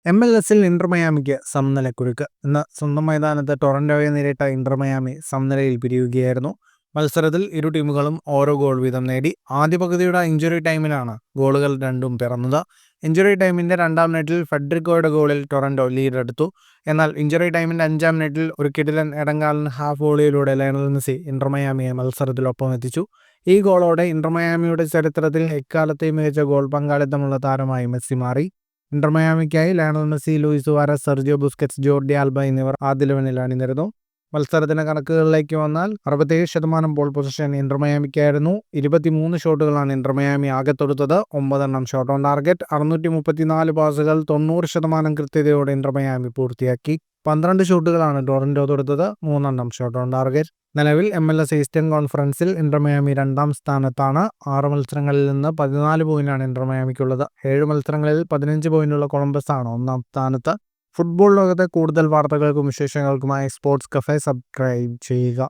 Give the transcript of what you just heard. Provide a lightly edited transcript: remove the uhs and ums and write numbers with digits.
MLS-ൽ Inter മയാമിക്ക് സമനിലക്കുരുക്ക്. ഇന്ന് സ്വന്തം മൈതാനത്ത് ടൊറന്റോയെ നേരിട്ട ഇന്റർ മയാമി സമനിലയിൽ പിരിയുകയായിരുന്നു. മത്സരത്തിൽ ഇരു ടീമുകളും ഓരോ ഗോൾ വീതം നേടി. ആദ്യ പകുതിയുടെ ഇഞ്ചുറി ടൈമിലാണ് ഗോളുകൾ രണ്ടും പിറന്നത്. ഇഞ്ചുറി ടൈമിന്റെ 2-ാം മിനിറ്റിൽ ഫെഡറിക്കോയുടെ ഗോളിൽ ടൊറന്റോ ലീഡെടുത്തു. എന്നാൽ ഇഞ്ചുറി ടൈമിന്റെ 5-ാം മിനിറ്റിൽ ഒരു കിടിലൻ ഇടങ്കാലൻ ഹാഫ് വോളിയിലൂടെ ലയണൽ മെസ്സി ഇന്റർ മയാമിയെ മത്സരത്തിലൊപ്പം എത്തിച്ചു. ഈ ഗോളോടെ ഇന്റർ മയാമിയുടെ ചരിത്രത്തിൽ എക്കാലത്തെയും മികച്ച ഗോൾ പങ്കാളിത്തമുള്ള താരമായി മെസ്സി മാറി. ഇന്റർ മയാമിക്കായി Lionel Messi, Luis Suarez, Sergio Busquets, Jordi Alba എന്നിവർ ആദ്യ 11-ൽ അണിനിരന്നു. മത്സരത്തിന്റെ കണക്കുകളിലേക്ക് വന്നാൽ 67% ബോൾ പൊസിഷൻ ഇന്റർ മയാമിക്കായിരുന്നു. 23 ഷോട്ടുകളാണ് ഇന്റർ മയാമി ആകെ തൊടുത്തത്. 9 ഷോട്ട് ഓൺ ടാർഗറ്റ്. 634 പാസുകൾ 90% കൃത്യതയോടെ ഇന്റർ മയാമി പൂർത്തിയാക്കി. 12 ഷോട്ടുകളാണ് ടൊറന്റോ തൊടുത്തത്. 3 shot on target. നിലവിൽ MLS ഈസ്റ്റേൺ കോൺഫറൻസിൽ ഇന്റർ മയാമി 2-ാം സ്ഥാനത്താണ്. 6 മത്സരങ്ങളിൽ നിന്ന് 14 പോയിന്റാണ് ഇന്റർ മയാമിക്കുള്ളത്. 7 മത്സരങ്ങളിൽ 15 പോയിന്റുള്ള കൊളംബസ് ആണ് 1-ാം സ്ഥാനത്ത്. ഫുട്ബോൾ ലോകത്തെ കൂടുതൽ വാർത്തകൾക്കും വിശേഷങ്ങൾക്കുമായി സ്പോർട്സ് കഫേ സബ്സ്ക്രൈബ് ചെയ്യുക.